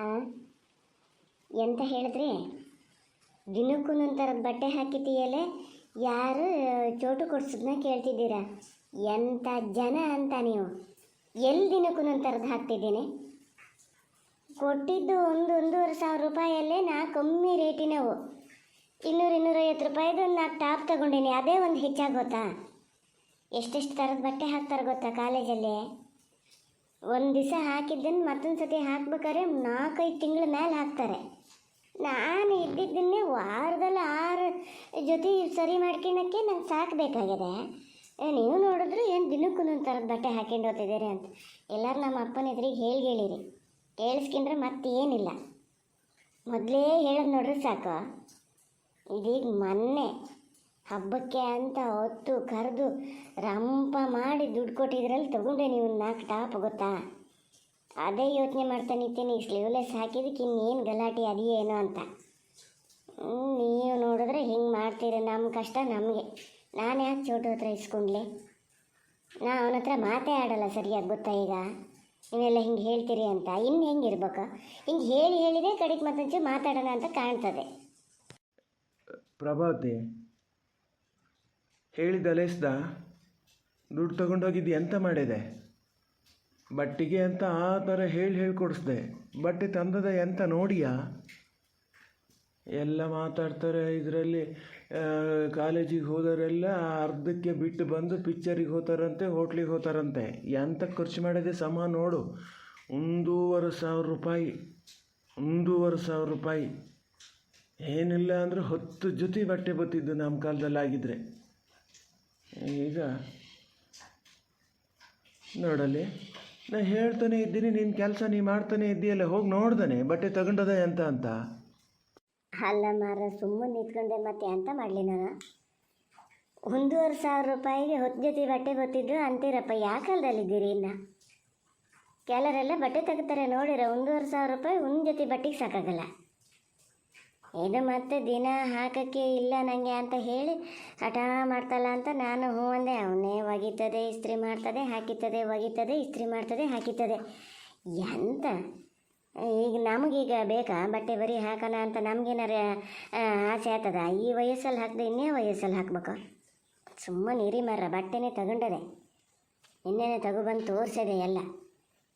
ಆ ಎಂತ ಹೇಳಿದ್ರಿ? ದಿನಕ್ಕೂ ಥರದ ಬಟ್ಟೆ ಹಾಕಿದ್ದೀಯಲ್ಲೇ, ಯಾರು ಚೋಟು ಕೊಡ್ಸೋದನ್ನ ಕೇಳ್ತಿದ್ದೀರಾ? ಎಂಥ ಜನ ಅಂತ ನೀವು? ಎಲ್ಲಿ ದಿನಕ್ಕೂ ಥರದ್ದು ಹಾಕ್ತಿದ್ದೀನಿ? ಕೊಟ್ಟಿದ್ದು ಒಂದೂವರೆ ಸಾವಿರ ರೂಪಾಯಲ್ಲೇ ನಾ ಕಮ್ಮಿ ರೇಟಿನವು 200-250 ರೂಪಾಯಿದು 4 ಟಾಪ್ ತೊಗೊಂಡಿನಿ. ಅದೇ ಒಂದು ಹೆಚ್ಚಾಗೋತ್ತಾ? ಎಷ್ಟೆಷ್ಟು ಥರದ ಬಟ್ಟೆ ಹಾಕ್ತಾರೆ ಗೊತ್ತಾ ಕಾಲೇಜಲ್ಲಿ? ಒಂದು ದಿವಸ ಹಾಕಿದ್ದನ್ನು ಮತ್ತೊಂದು ಸತಿ ಹಾಕ್ಬೇಕಾದ್ರೆ 4-5 ತಿಂಗಳ ಮೇಲೆ ಹಾಕ್ತಾರೆ. ನಾನು ಇದ್ದಿದ್ದನ್ನೇ ವಾರದಲ್ಲಿ 6 ಜೊತೆ ಸರಿ ಮಾಡ್ಕೊಳ್ಳೋಕ್ಕೆ ನಂಗೆ ಸಾಕಬೇಕಾಗಿದೆ. ನೀವು ನೋಡಿದ್ರು ಏನು ದಿನಕ್ಕೂ ಥರದ ಬಟ್ಟೆ ಹಾಕೊಂಡು ಹೋಗ್ತಿದ್ದೀರಿ ಅಂತ. ಎಲ್ಲರೂ ನಮ್ಮ ಅಪ್ಪನ ಎದುರಿಗೆ ಹೇಳಿರಿ, ಕೇಳಿಸ್ಕೊಂಡ್ರೆ ಮತ್ತೇನಿಲ್ಲ. ಮೊದಲೇ ಹೇಳೋದು ನೋಡ್ರಿ ಸಾಕು. ಇದೀಗ ಮೊನ್ನೆ ಹಬ್ಬಕ್ಕೆ ಅಂತ ಹೊತ್ತು ಕರೆದು ರಂಪ ಮಾಡಿ ದುಡ್ಡು ಕೊಟ್ಟಿದ್ರಲ್ಲಿ ತೊಗೊಂಡೆ ನೀವು 4 ಟಾಪ್ ಗೊತ್ತಾ? ಅದೇ ಯೋಚನೆ ಮಾಡ್ತಾ ನಿಂತೀನಿ, ಸ್ಲೀವ್ಲೆಸ್ ಹಾಕಿದ್ದಕ್ಕೆ ಇನ್ನೇನು ಗಲಾಟೆ ಅದೇನೋ ಅಂತ. ನೀವು ನೋಡಿದ್ರೆ ಹಿಂಗೆ ಮಾಡ್ತೀರಿ. ನಮ್ಮ ಕಷ್ಟ ನಮಗೆ. ನಾನು ಯಾಕೆ ಚೋಟು ಹತ್ರ ಇಸ್ಕೊಂಡ್ಲಿ? ನಾ ಅವನ ಹತ್ರ ಮಾತೇ ಆಡಲ್ಲ ಸರಿಯಾಗಿ ಗೊತ್ತಾ? ಈಗ ನೀವೆಲ್ಲ ಹಿಂಗೆ ಹೇಳ್ತೀರಿ ಅಂತ ಇನ್ನು ಹೆಂಗಿರ್ಬೇಕು? ಹಿಂಗೆ ಹೇಳಿದೆ ಕಡೆಗೆ ಮತ್ತೊಂಚೂರು ಮಾತಾಡೋಣ ಅಂತ ಕಾಣ್ತದೆ. ಪ್ರಭಾವತಿ ಹೇಳಿದಲೆಸ್ದ ದುಡ್ಡು ತೊಗೊಂಡೋಗಿದ್ದು ಎಂತ ಮಾಡಿದೆ? ಬಟ್ಟೆಗೆ ಅಂತ ಆ ಥರ ಹೇಳ್ಕೊಡಿಸ್ದೆ. ಬಟ್ಟೆ ತಂದದ ಎಂತ ನೋಡಿಯಾ? ಎಲ್ಲ ಮಾತಾಡ್ತಾರೆ ಇದರಲ್ಲಿ. ಕಾಲೇಜಿಗೆ ಹೋದವರೆಲ್ಲ ಅರ್ಧಕ್ಕೆ ಬಿಟ್ಟು ಬಂದು ಪಿಕ್ಚರಿಗೆ ಹೋಗ್ತಾರಂತೆ, ಹೋಟ್ಲಿಗೆ ಹೋಗ್ತಾರಂತೆ. ಎಂತ ಖರ್ಚು ಮಾಡಿದೆ ಸಮ ನೋಡು. 1,500 ರೂಪಾಯಿ. 1,500 ರೂಪಾಯಿ ಏನಿಲ್ಲ ಅಂದರೂ 10 ಜೊತೆ ಬಟ್ಟೆ ಬತ್ತಿದ್ದು ನಮ್ಮ ಕಾಲದಲ್ಲಾಗಿದ್ದರೆ. ಈಗ ನೋಡಲ್ಲಿ ನಾನು ಹೇಳ್ತಾನೆ ಇದ್ದೀನಿ, ನಿನ್ನ ಕೆಲಸ ನೀ ಮಾಡ್ತಾನೆ ಇದ್ದೀಯಲ್ಲ, ಹೋಗಿ ನೋಡ್ದಾನೆ ಬಟ್ಟೆ ತಗೊಂಡದ ಅಂತ. ಅಲ್ಲ ಮಾರ, ಸುಮ್ಮನೆ ನಿಂತ್ಕೊಂಡೆ ಮತ್ತೆ ಎಂತ ಮಾಡಲಿ ನಾನು? 1,500 ರೂಪಾಯಿಗೆ 10 ಜೊತೆ ಬಟ್ಟೆ ಬತ್ತಿದ್ದು ಅಂತೀರಪ್ಪ. ಯಾವ ಕಾಲದಲ್ಲಿದ್ದೀರಿ? ಇನ್ನು ಕೆಲವರೆಲ್ಲ ಬಟ್ಟೆ ತೆಗಿತಾರೆ ನೋಡಿರ, 1,500 ರೂಪಾಯಿ ಒಂದು ಜೊತೆ ಬಟ್ಟೆಗೆ ಸಾಕಾಗಲ್ಲ. ಇದು ಮತ್ತೆ ದಿನ ಹಾಕೋಕ್ಕೆ ಇಲ್ಲ ನನಗೆ ಅಂತ ಹೇಳಿ ಹಠ ಮಾಡ್ತಲ್ಲ ಅಂತ ನಾನು ಹ್ಞೂ ಅಂದೆ. ಅವನ್ನೇ ಒಗಿತದೆ, ಇಸ್ತ್ರಿ ಮಾಡ್ತದೆ, ಹಾಕಿತ್ತದೆ, ಒಗಿತದೆ, ಇಸ್ತ್ರಿ ಮಾಡ್ತದೆ, ಹಾಕಿತ್ತದೆ. ಎಂತ ಈಗ ನಮಗೀಗ ಬೇಕಾ ಬಟ್ಟೆ ಬರೀ ಹಾಕೋಣ ಅಂತ? ನಮಗೇನಾರ ಆಸೆ ಆಗ್ತದ? ಈ ವಯಸ್ಸಲ್ಲಿ ಹಾಕಿದೆ ಇನ್ನೇ ವಯಸ್ಸಲ್ಲಿ ಹಾಕ್ಬೇಕು? ಸುಮ್ಮನೆ ಇರಿ ಮರ್ರ. ಬಟ್ಟೆನೇ ತಗೊಂಡದೆ, ಇನ್ನೇನೆ ತಗೊಬಂದು ತೋರಿಸಿದೆ ಎಲ್ಲ.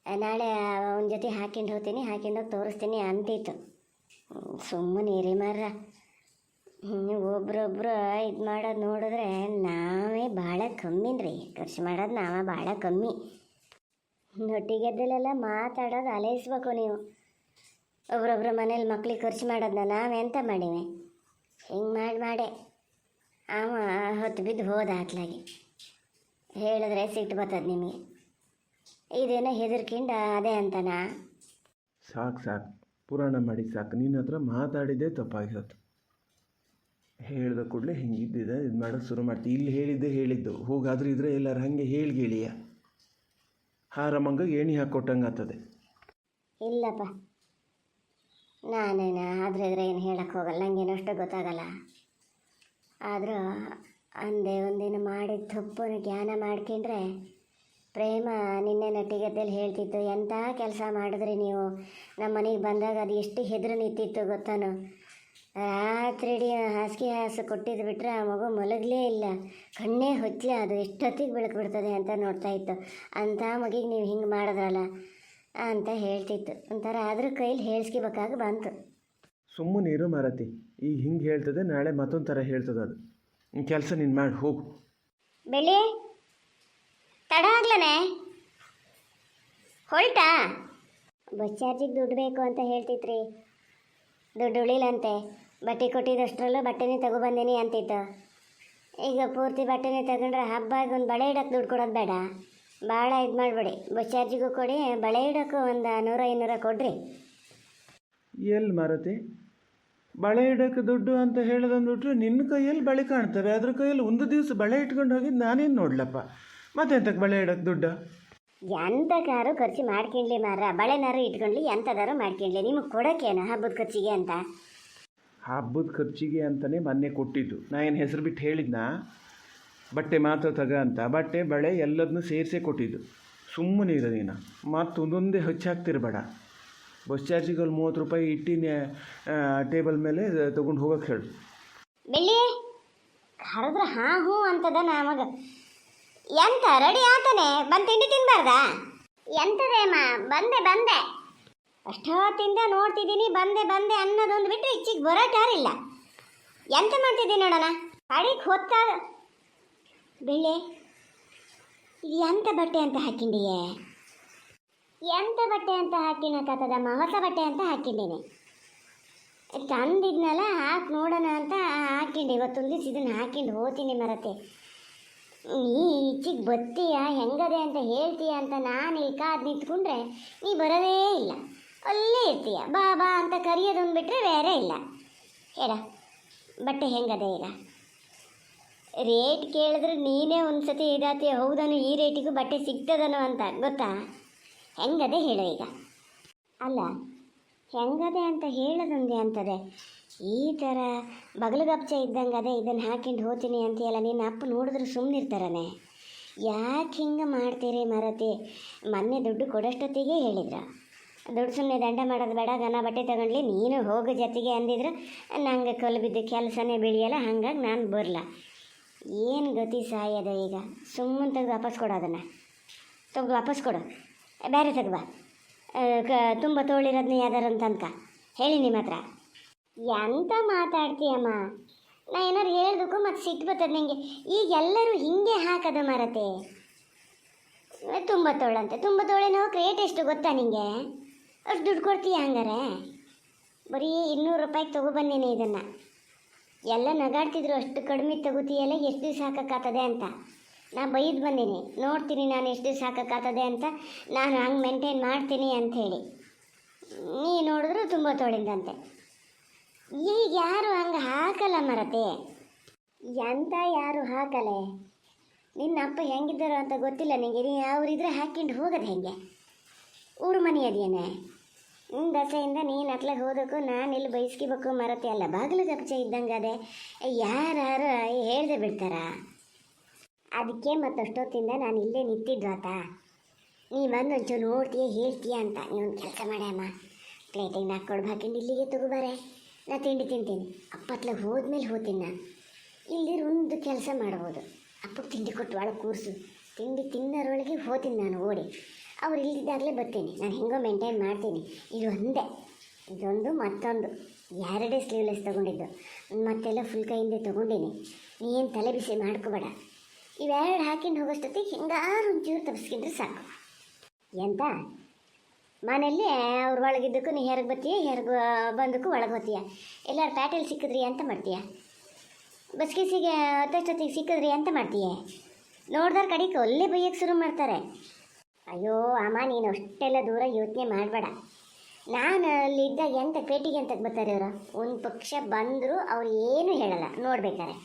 ನಾಳೆ ಒಂದು ಜೊತೆ ಹಾಕೊಂಡು ಹೋಗ್ತೀನಿ, ಹಾಕೊಂಡೋಗಿ ತೋರಿಸ್ತೀನಿ ಅಂತಿತ್ತು. ಸುಮ್ಮನೆ ಇರಿ ಮರ್ರ. ಒಬ್ರೊಬ್ರು ಇದು ಮಾಡೋದು ನೋಡಿದ್ರೆ ನಾವೇ ಭಾಳ ಕಮ್ಮಿನ್ರಿ. ಖರ್ಚು ಮಾಡೋದು ನಾವೇ ಭಾಳ ಕಮ್ಮಿ. ನೊಟ್ಟಿಗೆದ್ದಲೆಲ್ಲ ಮಾತಾಡೋದು ಅಲೈಸ್ಬೇಕು ನೀವು. ಒಬ್ರೊಬ್ರು ಮನೇಲಿ ಮಕ್ಳಿಗೆ ಖರ್ಚು ಮಾಡೋದನ್ನ ನಾವೆಂತ ಮಾಡೀವಿ? ಹಿಂಗೆ ಮಾಡೇ ಅವ ಹೊತ್ತು ಬಿದ್ದು ಹೋದ ಹಾಕ್ಲಾಗಿ. ಹೇಳಿದ್ರೆ ಸಿಟ್ಟು ಬರ್ತದೆ ನಿಮಗೆ. ಇದೇನೋ ಹೆದರ್ಕೊಂಡು ಅದೇ ಅಂತನಾ? ಸಾಕು ಪುರಾಣ ಮಾಡಿ ಸಾಕು. ನಿನ್ನ ಹತ್ರ ಮಾತಾಡಿದ್ದೇ ತಪ್ಪಾಗಿರೋದು. ಹೇಳ್ದ ಕೂಡಲೇ ಹಿಂಗಿದ್ದಿದೆ ಇದು ಮಾಡೋಕ್ಕೆ ಶುರು ಮಾಡ್ತೀವಿ. ಇಲ್ಲಿ ಹೇಳಿದ್ದು ಹೋಗಾದ್ರೂ ಇದ್ರೆ ಎಲ್ಲರೂ ಹಾಗೆ ಹೇಳಿಯ ಹಾರಮ್ಮಂಗೆ ಏಣಿ ಹಾಕ್ಕೊಟ್ಟಂಗೆ ಆಗ್ತದೆ. ಇಲ್ಲಪ್ಪ, ನಾನೇನು ಆದ್ರೆ ಏನು ಹೇಳಕ್ಕೆ ಹೋಗಲ್ಲ, ನನಗೇನು ಅಷ್ಟು ಗೊತ್ತಾಗಲ್ಲ. ಆದರೂ ಅಂದೆ ಒಂದಿನ ಮಾಡಿದ ತಪ್ಪನ್ನು ಜ್ಞಾನ ಮಾಡ್ಕೊಂಡ್ರೆ ಪ್ರೇಮ ನಿನ್ನೆ ನಟ್ಟಿಗದ್ದಲ್ಲಿ ಹೇಳ್ತಿತ್ತು, ಎಂಥ ಕೆಲಸ ಮಾಡಿದ್ರಿ ನೀವು ನಮ್ಮ ಮನೆಗೆ ಬಂದಾಗ. ಅದು ಎಷ್ಟು ಹೆದರು ನಿಂತಿತ್ತು ಗೊತ್ತಾನು? ರಾತ್ರಿಡೀ ಹಾಸಿಗೆ ಕೊಟ್ಟಿದ್ದು ಬಿಟ್ಟರೆ ಆ ಮಗು ಮಲಗಲೇ ಇಲ್ಲ, ಕಣ್ಣೇ ಹೊಚ್ಚಲೇ. ಅದು ಎಷ್ಟೊತ್ತಿಗೆ ಬೆಳಕು ಬಿಡ್ತದೆ ಅಂತ ನೋಡ್ತಾ ಇತ್ತು. ಅಂಥ ಮಗಿಗೆ ನೀವು ಹಿಂಗೆ ಮಾಡಿದ್ರಲ್ಲ ಅಂತ ಹೇಳ್ತಿತ್ತು. ಒಂಥರ ಆದರೂ ಕೈಲಿ ಹೇಳ್ಸ್ಕೋಬೇಕಾಗಿ ಬಂತು. ಸುಮ್ಮನೆ ಇರು ಮಾರತಿ. ಈಗ ಹಿಂಗೆ ಹೇಳ್ತದೆ, ನಾಳೆ ಮತ್ತೊಂದು ಥರ ಹೇಳ್ತದೆ. ಅದು ಕೆಲಸ ನೀನು ಮಾಡಿ ಹೋಗು. ಬೆಳಿ ತಡ ಆಗ್ಲನೇ ಹೊಲ್ಟಾ? ಬಸ್ ಚಾರ್ಜಿಗೆ ದುಡ್ಡು ಬೇಕು ಅಂತ ಹೇಳ್ತಿತ್ರಿ. ದುಡ್ಡು ಉಳಿಲಂತೆ. ಬಟ್ಟೆ ಕೊಟ್ಟಿದ್ದಷ್ಟರಲ್ಲೂ ಬಟ್ಟೆನೇ ತಗೊಬಂದೀನಿ ಅಂತಿತ್ತು. ಈಗ ಪೂರ್ತಿ ಬಟ್ಟೆನೇ ತಗೊಂಡ್ರೆ ಹಬ್ಬಗೆ ಒಂದು ಬಳೆ ಇಡೋಕ್ಕೆ ದುಡ್ಡು ಕೊಡೋದು ಬೇಡ. ಭಾಳ ಇದು ಮಾಡಬೇಡಿ. ಬಸ್ ಚಾರ್ಜಿಗೂ ಕೊಡಿ, ಬಳೆ ಇಡೋಕ್ಕೂ ಒಂದು 100-200 ಕೊಡ್ರಿ. ಎಲ್ಲಿ ಮಾರತಿ ಬಳೆ ಇಡೋಕ್ಕೆ ದುಡ್ಡು ಅಂತ ಹೇಳೋದಂದ್ಬಿಟ್ರೆ ನಿನ್ನ ಕೈಯಲ್ಲಿ ಬಳೆ ಕಾಣ್ತವೆ, ಅದ್ರ ಕೈಯಲ್ಲಿ ಒಂದು ದಿವಸ ಬಳೆ ಇಟ್ಕೊಂಡು ಹೋಗಿದ್ದು ನಾನೇನು ನೋಡ್ಲಪ್ಪ. ಮತ್ತೆಂತಕ್ಕೆ ಬಳೆ ಇಡೋಕ್ಕೆ ದುಡ್ಡು? ಎಂತಕ್ಕಾರು ಖರ್ಚು ಮಾಡ್ಕೊಂಡ್ಲಿ ಮಾರ. ಬಳೆನಾರು ಇಟ್ಕೊಂಡ್ಲಿ, ಎಂಥದಾರು ಮಾಡ್ಕೊಂಡ್ಲಿ. ನಿಮಗೆ ಕೊಡೋಕ್ಕೇನು ಹಬ್ಬದ ಖರ್ಚಿಗೆ ಅಂತ? ಹಬ್ಬದ ಖರ್ಚಿಗೆ ಅಂತಲೇ ಮೊನ್ನೆ ಕೊಟ್ಟಿದ್ದು. ನಾ ಏನು ಹೆಸರು ಬಿಟ್ಟು ಹೇಳಿದ್ನಾ? ಬಟ್ಟೆ ಮಾತ್ರ ತಗ ಅಂತ. ಬಟ್ಟೆ ಬಳೆ ಎಲ್ಲದನ್ನೂ ಸೇರಿಸೇ ಕೊಟ್ಟಿದ್ದು. ಸುಮ್ಮನೆ ಇರೋ ನೀನು. ಮತ್ತೊಂದೊಂದೇ ಹಚ್ಚಾಕ್ತಿರ್ಬೇಡ. ಬಸ್ ಚಾರ್ಜಿಗೆ ಅಲ್ಲಿ 30 ರೂಪಾಯಿ ಇಟ್ಟಿನಿ ಟೇಬಲ್ ಮೇಲೆ ತೊಗೊಂಡು ಹೋಗಕ್ಕೆ ಹೇಳು. ಬೆಳ್ಳಿ ಕರೆದ್ರೆ ಹಾಂ ಹ್ಞೂ ಅಂತದ ನಮಗ. ಎಂತ ರೆಡಿ ಆತಾನೆ ಬಂದು ತಿಂಡಿ ತಿನ್ಬಾರ್ದಾ? ಎಂತದೇ ಅಮ್ಮ, ಬಂದೆ ಅಷ್ಟೊತ್ತಿಂದ ನೋಡ್ತಿದ್ದೀನಿ ಬಂದೆ ಅನ್ನೋದೊಂದು ಬಿಟ್ಟು ಈಚಿಗೆ ಬರೋಟಾರಿಲ್ಲ. ಎಂತ ಮಾಡ್ತಿದ್ದೀನಿ ನೋಡೋಣ. ಕಡಿಗೆ ಹೊತ್ತಾದ ಬೆಳ್ಳಿ ಇದು ಎಂಥ ಬಟ್ಟೆ ಅಂತ ಹಾಕಿಂಡಿಯೇ? ಎಂಥ ಬಟ್ಟೆ ಅಂತ ಹಾಕಿನಕತ್ತದಮ್ಮ? ಹೊಸ ಬಟ್ಟೆ ಅಂತ ಹಾಕಿದ್ದೀನಿ. ತಂದಿದ್ನಲ್ಲ ಹಾಕಿ ನೋಡೋಣ ಅಂತ ಹಾಕಿಂಡು ಇವತ್ತೊಂದು ದಿವಸ ಇದನ್ನು ಹಾಕಿಂಡು ಹೋಗ್ತೀನಿ ಮರತೆ. ನೀ ಈಚಿಗೆ ಬತ್ತೀಯ ಹೆಂಗದೆ ಅಂತ ಹೇಳ್ತೀಯ ಅಂತ ನಾನು ಇಲ್ಲಿ ಕಾದು ನಿಂತ್ಕೊಂಡ್ರೆ ನೀ ಬರೋದೇ ಇಲ್ಲ, ಅಲ್ಲೇ ಇರ್ತೀಯ. ಬಾ ಅಂತ ಕರಿಯೋದೊಂದು ಬಿಟ್ಟರೆ ಬೇರೆ ಇಲ್ಲ. ಹೇಳ ಬಟ್ಟೆ ಹೆಂಗದೆ ಈಗ? ರೇಟ್ ಕೇಳಿದ್ರೆ ನೀನೇ ಒಂದು ಸತಿ ಇದಾತೀಯ, ಹೌದನು ಈ ರೇಟಿಗೂ ಬಟ್ಟೆ ಸಿಗ್ತದನು ಅಂತ ಗೊತ್ತಾ? ಹೆಂಗದೆ ಹೇಳು ಈಗ. ಅಲ್ಲ ಹೆಂಗದೆ ಅಂತ ಹೇಳೋದೊಂದೇ ಅಂತದೆ. ಈ ಥರ ಬಗಲುಗಪ್ಚ ಇದ್ದಂಗೆ ಅದೇ ಇದನ್ನು ಹಾಕಿಂಡು ಹೋಗ್ತೀನಿ ಅಂತೀಯಲ್ಲ, ನಿನ್ನ ಅಪ್ಪ ನೋಡಿದ್ರೆ ಸುಮ್ಮನಿರ್ತಾರನೆ. ಯಾಕೆ ಹಿಂಗೆ ಮಾಡ್ತೀರಿ ಮರತಿ? ಮೊನ್ನೆ ದುಡ್ಡು ಕೊಡೋಷ್ಟೊತ್ತಿಗೆ ಹೇಳಿದ್ರ, ದುಡ್ಡು ಸುಮ್ಮನೆ ದಂಡ ಮಾಡೋದು ಬೇಡ, ಗನ ಬಟ್ಟೆ ತಗೊಂಡ್ಲಿ ನೀನು ಹೋಗೋ ಜೊತೆಗೆ ಅಂದಿದ್ರು. ನಂಗೆ ಕಲ್ಲು ಬಿದ್ದು ಕೆಲಸನೇ ಬೆಳೆಯಲ್ಲ, ಹಂಗಾಗಿ ನಾನು ಬರಲ್ಲ. ಏನು ಗತಿ ಸಾಯದ ಈಗ? ಸುಮ್ಮನೆ ತೆಗೆದು ವಾಪಸ್ ಕೊಡು, ಅದನ್ನು ತೆಗೆದು ವಾಪಸ್ ಕೊಡು, ಬೇರೆ ತೆಗ್ಬಾ. ತುಂಬ ತೋಳಿರೋದನ್ನ ಯಾವ್ದಾರು ಅಂತ ಅನ್ಕ ಹೇಳಿ ನಿಮ್ಮ ಹತ್ರ. ಎಂತ ಮಾತಾಡ್ತೀಯಮ್ಮ? ನಾ ಏನಾರು ಹೇಳ್ದಕ್ಕೂ ಮತ್ತು ಸಿಟ್ಟು ಬರ್ತದೆ ನಿಂಗೆ. ಈಗ ಎಲ್ಲರೂ ಹಿಂಗೆ ಹಾಕೋದು ಮರತೆ. ತುಂಬ ತೋಳಂತೆ, ತುಂಬ ತೋಳಿನ ರೇಟ್ ಎಷ್ಟು ಗೊತ್ತಾ ನಿಂಗೆ? ಅಷ್ಟು ದುಡ್ಡು ಕೊಡ್ತೀಯ ಹಂಗಾರೆ? ಬರೀ 200 ರೂಪಾಯಿಗೆ ತೊಗೊಬಂದೀನಿ ಇದನ್ನು. ಎಲ್ಲ ನಗಾಡ್ತಿದ್ರು ಅಷ್ಟು ಕಡಿಮೆ ತಗೋತೀಯಲ್ಲ, ಎಷ್ಟು ದಿವಸ ಹಾಕೋಕ್ಕಾಗ್ತದೆ ಅಂತ. ನಾ ಬೈದು ಬಂದೀನಿ, ನೋಡ್ತೀನಿ ನಾನು ಎಷ್ಟು ದಿವಸ ಹಾಕೋಕ್ಕಾಗ್ತದೆ ಅಂತ, ನಾನು ಹಂಗೆ ಮೇಂಟೈನ್ ಮಾಡ್ತೀನಿ ಅಂಥೇಳಿ. ನೀ ನೋಡಿದ್ರು ತುಂಬ ತೋಳಿಂದಂತೆ. ಈಗ ಯಾರು ಹಂಗೆ ಹಾಕಲ್ಲ ಮರತೆ. ಎಂತ ಯಾರು ಹಾಕಲೆ? ನಿನ್ನ ಅಪ್ಪ ಹೆಂಗಿದ್ದಾರೋ ಅಂತ ಗೊತ್ತಿಲ್ಲ ನಿನಗೆ. ನೀ ಅವರಿದ್ರೆ ಹಾಕಿಂಡು ಹೋಗೋದು ಹೆಂಗೆ? ಊರು ಮನೆ ಅದೇನೆ. ದಸೆಯಿಂದ ನೀನು ಅತ್ಲಾಗ ಹೋದಕ್ಕೂ ನಾನು ಇಲ್ಲಿ ಬಯಸ್ಕೋಬೇಕು ಮರತೆ ಅಲ್ಲ. ಬಾಗಿಲು ಗಪ್ಚ ಇದ್ದಂಗೆ ಅದೇ, ಯಾರು ಹೇಳ್ದೆ ಬಿಡ್ತಾರ? ಅದಕ್ಕೆ ಮತ್ತಷ್ಟೊತ್ತಿಂದ ನಾನು ಇಲ್ಲೇ ನಿಂತಿದ್ದು ಆತ. ನೀ ಬಂದು ಒಂಚೂರು ನೋಡ್ತೀಯ ಹೇಳ್ತೀಯ ಅಂತ. ನೀವೊಂದು ಕೆಲಸ ಮಾಡ್ಯಮ್ಮ, ಪ್ಲೇಟಿಗೆ ನಾಲ್ಕೊಡ್ಬು ಹಾಕಿಂಡು ಇಲ್ಲಿಗೆ ತಗೋಬಾರೆ, ನಾ ತಿಂಡಿ ತಿಂತೀನಿ. ಅಪ್ಪತ್ಲಾಗ ಹೋದ್ಮೇಲೆ ಹೋಗ್ತೀನಿ ನಾನು. ಇಲ್ಲಿರು ಒಂದು ಕೆಲಸ ಮಾಡ್ಬೋದು, ಅಪ್ಪಗೆ ತಿಂಡಿ ಕೊಟ್ಟು ಒಳಗೆ ಕೂರಿಸು. ತಿಂಡಿ ತಿನ್ನೋರೊಳಗೆ ಹೋಗ್ತೀನಿ ನಾನು ಓಡಿ. ಅವ್ರು ಇಲ್ಲಿದ್ದಾಗಲೇ ಬರ್ತೀನಿ. ನಾನು ಹೆಂಗೋ ಮೇಂಟೈನ್ ಮಾಡ್ತೀನಿ. ಇದು ಒಂದೇ, ಇದೊಂದು ಮತ್ತೊಂದು 2 ಸ್ಲೀವ್ಲೆಸ್ ತೊಗೊಂಡಿದ್ದು, ಮತ್ತೆಲ್ಲ ಫುಲ್ ಕೈಯಿಂದ ತೊಗೊಂಡೀನಿ. ನೀನು ತಲೆ ಬಿಸಿ ಮಾಡ್ಕೋಬೇಡ. ಇವೆರಡು ಹಾಕಿಂಡು ಹೋಗೋಷ್ಟೊತ್ತಿಗೆ ಹಿಂಗಾರು ಒಂಚೂರು ತಪ್ಪಿಸ್ಕೊಂಡ್ರೆ ಸಾಕು. ಎಂತ ಮನೆಯಲ್ಲಿ ಅವ್ರ ಒಳಗಿದ್ದಕ್ಕೂ ನೀ ಹೆರ್ಗೆ ಬತ್ತೀಯ, ಹೆರ್ಗೆ ಬಂದಕ್ಕೂ ಒಳಗೆ ಹೋಗ್ತೀಯ. ಎಲ್ಲರೂ ಪ್ಯಾಟೆಲ್ ಸಿಕ್ಕಿದ್ರಿ ಅಂತ ಮಾಡ್ತೀಯ, ಬಸ್ಕೀಸಿಗೆ ಹತ್ತಷ್ಟೊತ್ತಿಗೆ ಸಿಕ್ಕಿದ್ರಿ ಅಂತ ಮಾಡ್ತೀಯ. ನೋಡ್ದಾರ ಕಡೆಗೆ ಒಳ್ಳೆ ಬೈಯಕ್ಕೆ ಶುರು ಮಾಡ್ತಾರೆ. ಅಯ್ಯೋ ಅಮ್ಮ, ನೀನು ಅಷ್ಟೆಲ್ಲ ದೂರ ಯೋಚನೆ ಮಾಡಬೇಡ. ನಾನು ಅಲ್ಲಿದ್ದಾಗ ಎಂತ ಪೇಟಿಗೆ ಅಂತ ಬರ್ತಾರೆ ಇವರು. ಒಂದು ಪಕ್ಷ ಬಂದರೂ ಅವ್ರು ಏನೂ ಹೇಳಲ್ಲ ನೋಡ್ಬೇಕಾರೆ.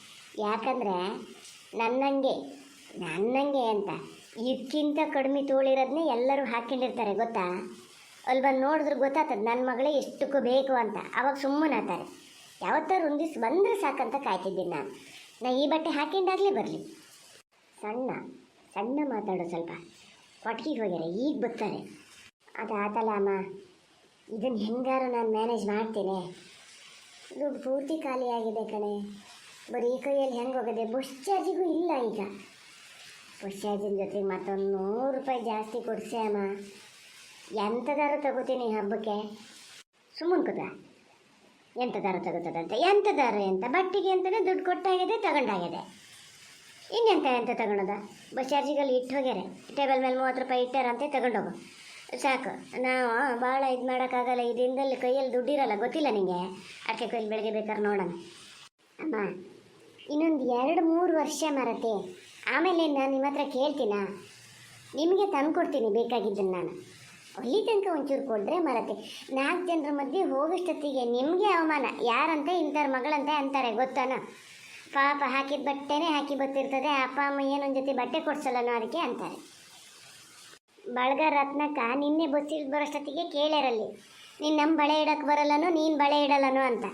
ಯಾಕಂದರೆ ನನ್ನಂಗೆ ಅಂತ ಇದಕ್ಕಿಂತ ಕಡಿಮೆ ತೋಳಿರೋದನ್ನೇ ಎಲ್ಲರೂ ಹಾಕ್ಕೊಂಡಿರ್ತಾರೆ ಗೊತ್ತಾ? ಅಲ್ಲಿ ಬಂದು ನೋಡಿದ್ರೆ ಗೊತ್ತಾಗ್ತದೆ ನನ್ನ ಮಗಳೇ ಎಷ್ಟಕ್ಕೂ ಬೇಕು ಅಂತ. ಅವಾಗ ಸುಮ್ಮನಾಗ್ತಾರೆ. ಯಾವತ್ತಾರು ಒಂದು ದಿವ್ಸ ಬಂದರೆ ಸಾಕಂತ ಕಾಯ್ತಿದ್ದೀನಿ ನಾನು. ನಾ ಈ ಬಟ್ಟೆ ಹಾಕಿಂಡಾಗಲೇ ಬರಲಿ. ಸಣ್ಣ ಮಾತಾಡೋ ಸ್ವಲ್ಪ. ಕೊಟ್ಟಿಗೆ ಹೋಗ್ಯಾರೆ, ಈಗ ಬರ್ತಾರೆ. ಅದು ಆತಲ್ಲ ಅಮ್ಮ, ಇದನ್ನು ಹೆಂಗಾರು ನಾನು ಮ್ಯಾನೇಜ್ ಮಾಡ್ತೀನಿ. ದುಡ್ಡು ಪೂರ್ತಿ ಖಾಲಿ ಆಗಿದೆ ಕಣೆ. ಬರೀ ಕೈಯಲ್ಲಿ ಹೆಂಗೆ ಹೋಗೋದೆ? ಬಸ್ ಚಾರ್ಜಿಗೂ ಇಲ್ಲ ಈಗ. ಬಸ್ ಚಾರ್ಜಿನ ಜೊತೆಗೆ ಮತ್ತೊಂದು 100 ರೂಪಾಯಿ ಜಾಸ್ತಿ ಕೊಡಿಸೆ ಅಮ್ಮ. ಎಂಥದಾರು ತಗೋತೀನಿ ಹಬ್ಬಕ್ಕೆ. ಸುಮ್ಮನೆ ಕೂತ ಎಂಥದಾರು ತಗೋತದಂತೆ. ಎಂಥ ಬಟ್ಟೆಗೆ ಅಂತಲೇ ದುಡ್ಡು ಕೊಟ್ಟಾಗಿದೆ, ತಗೊಂಡಾಗಿದೆ. ಎಂತ ತಗೊಳೋದ? ಬಸ್ ಚಾರ್ಜಿಗಲ್ಲಿ ಇಟ್ಟು ಹೋಗ್ಯಾರೆ, ಟೇಬಲ್ ಮೇಲೆ 30 ರೂಪಾಯಿ ಇಟ್ಟಾರಂತೆ, ತಗೊಂಡೋಗು ಸಾಕು. ನಾವು ಭಾಳ ಇದು ಮಾಡೋಕ್ಕಾಗಲ್ಲ. ಈ ದಿನದಲ್ಲಿ ಕೈಯಲ್ಲಿ ದುಡ್ಡಿರಲ್ಲ, ಗೊತ್ತಿಲ್ಲ ನಿಮಗೆ. ಅದಕ್ಕೆ ಕೈಲಿ ಬೆಳಗ್ಗೆ ಬೇಕಾದ್ರೆ ನೋಡೋಣ ಅಮ್ಮ. ಇನ್ನೊಂದು 2-3 ವರ್ಷ ಮರತೆ, ಆಮೇಲೆ ನಾನು ನಿಮ್ಮ ಹತ್ರ ಕೇಳ್ತೀನ, ನಿಮಗೆ ತಂದು ಕೊಡ್ತೀನಿ ಬೇಕಾಗಿದ್ದನ್ನು. ನಾನು ಅಲ್ಲಿ ತನಕ ಒಂಚೂರು ಕೊಟ್ಟರೆ ಮರತೆ. 4 ಜನರ ಮಧ್ಯೆ ಹೋಗೋಷ್ಟೊತ್ತಿಗೆ ನಿಮಗೆ ಅವಮಾನ. ಯಾರಂತೆ ಇಂಥವ್ರ ಮಗಳಂತೆ ಅಂತಾರೆ ಗೊತ್ತಾನ? ಪಾಪ ಹಾಕಿದ ಬಟ್ಟೆನೇ ಹಾಕಿ ಬರ್ತಿರ್ತದೆ. ಅಪ್ಪ ಅಮ್ಮ ಏನೊಂದು ಜೊತೆ ಬಟ್ಟೆ ಕೊಡ್ಸಲ್ಲನೋ ಅದಕ್ಕೆ ಅಂತಾರೆ. ಬಳಗ ರತ್ನಕ್ಕ ನಿನ್ನೆ ಬಸ್ಸಿಗೆ ಬರೋಷ್ಟೊತ್ತಿಗೆ ಕೇಳ್ಯಾರಲ್ಲಿ, ನೀನು ನಮ್ಮ ಬಳೆ ಇಡೋಕ್ಕೆ ಬರಲ್ಲನೋ, ನೀನು ಬಳೆ ಇಡಲ್ಲನೋ ಅಂತ.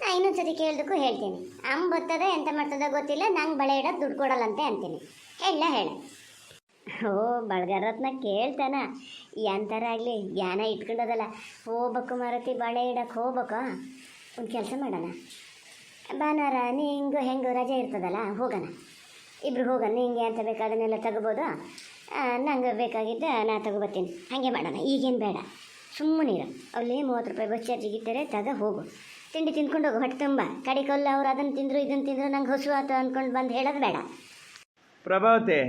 ನಾ ಇನ್ನೊಂದು ಸತಿ ಕೇಳಿದಕ್ಕೂ ಹೇಳ್ತೀನಿ, ಅಮ್ಮ ಬರ್ತದೆ ಎಂತ ಮಾಡ್ತದೋ ಗೊತ್ತಿಲ್ಲ, ನಂಗೆ ಬಳೆ ಇಡೋಕ್ಕೆ ದುಡ್ಡು ಕೊಡಲ್ಲಂತೆ ಅಂತೀನಿ. ಹೇಳ ಓ ಬಳಗಾರತ್ನ ಕೇಳ್ತಾನ ಎಂಥರ ಆಗಲಿ ಜ್ಞಾನ ಇಟ್ಕೊಂಡದಲ್ಲ. ಹೋಗ್ಬೇಕು ಮಾರುತಿ, ಬಾಳೆ ಇಡಕ್ಕೆ ಹೋಗ್ಬೇಕಾ? ಒಂದು ಕೆಲಸ ಮಾಡೋಣ, ಭಾನುವಾರ ನಿಂಗೂ ಹೆಂಗೂ ರಜೆ ಇರ್ತದಲ್ಲ, ಹೋಗೋಣ, ಇಬ್ರು ಹೋಗೋಣ. ನಿಂಗೆ ಅಂತ ಬೇಕು ಅದನ್ನೆಲ್ಲ ತಗೋಬೋದು, ನಂಗೆ ಬೇಕಾಗಿದ್ದ ನಾ ತಗೋಬತ್ತೀನಿ. ಹಾಗೆ ಮಾಡೋಣ, ಈಗೇನು ಬೇಡ, ಸುಮ್ಮನಿರು. ಅಲ್ಲಿ 30 ರೂಪಾಯಿ ಬಸ್ ಚಾರ್ಜಿಗೆ ಇಟ್ಟರೆ ಹೋಗು, ತಿಂಡಿ ತಿಂದ್ಕೊಂಡು ಹೋಗು ಹೊಟ್ಟೆ ತುಂಬ. ಕಡಿಕೊಲ್ಲ ಅವ್ರು ಅದನ್ನು ತಿಂದರು ಇದನ್ನು ತಿಂದರು ನಂಗೆ ಹಸು ಆತು ಅಂದ್ಕೊಂಡು ಬಂದು ಹೇಳೋದು ಬೇಡ. ಪ್ರಭಾವತಿ,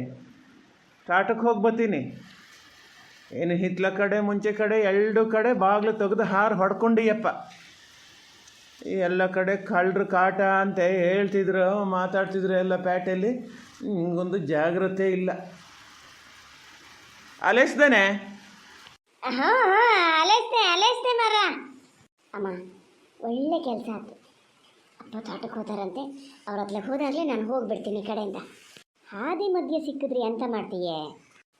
ತಾಟಕ್ಕೆ ಹೋಗಿ ಬರ್ತೀನಿ. ಏನು ಹಿತ್ಲ ಕಡೆ ಮುಂಚೆ ಕಡೆ 2 ಕಡೆ ಬಾಗಿಲು ತೆಗೆದು ಹಾರು ಹೊಡ್ಕೊಂಡಿಯಪ್ಪ. ಈ ಎಲ್ಲ ಕಡೆ ಕಳ್ಳರು ಕಾಟ ಅಂತ ಹೇಳ್ತಿದ್ರು, ಮಾತಾಡ್ತಿದ್ರು ಎಲ್ಲ ಪೇಟೆಯಲ್ಲಿ. ನಿಂಗೊಂದು ಜಾಗ್ರತೆ ಇಲ್ಲ. ಅಲೆಸ್ದಾನೆ? ಹಾಂ ಅಲೆಸ್ತೆ ಮರ. ಅಮ್ಮ ಒಳ್ಳೆ ಕೆಲಸ ಆಯ್ತು. ಅಪ್ಪ ತೋಟಕ್ಕೆ ಹೋದಾರಂತೆ, ಅವ್ರ ಹತ್ಲಕ್ಕೆ ಹೋದಾಗಲೇ ನಾನು ಹೋಗಿಬಿಡ್ತೀನಿ ಈ ಕಡೆಯಿಂದ. ಹಾದಿ ಮಧ್ಯೆ ಸಿಕ್ಕಿದ್ರಿ ಅಂತ ಮಾಡ್ತೀಯೇ?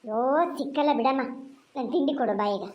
ಯೋ ಸಿಕ್ಕಲ್ಲ ಬಿಡಮ್ಮ, ನಾನು ತಿಂಡಿ ಕೊಡು ಬಾಯಿಗ.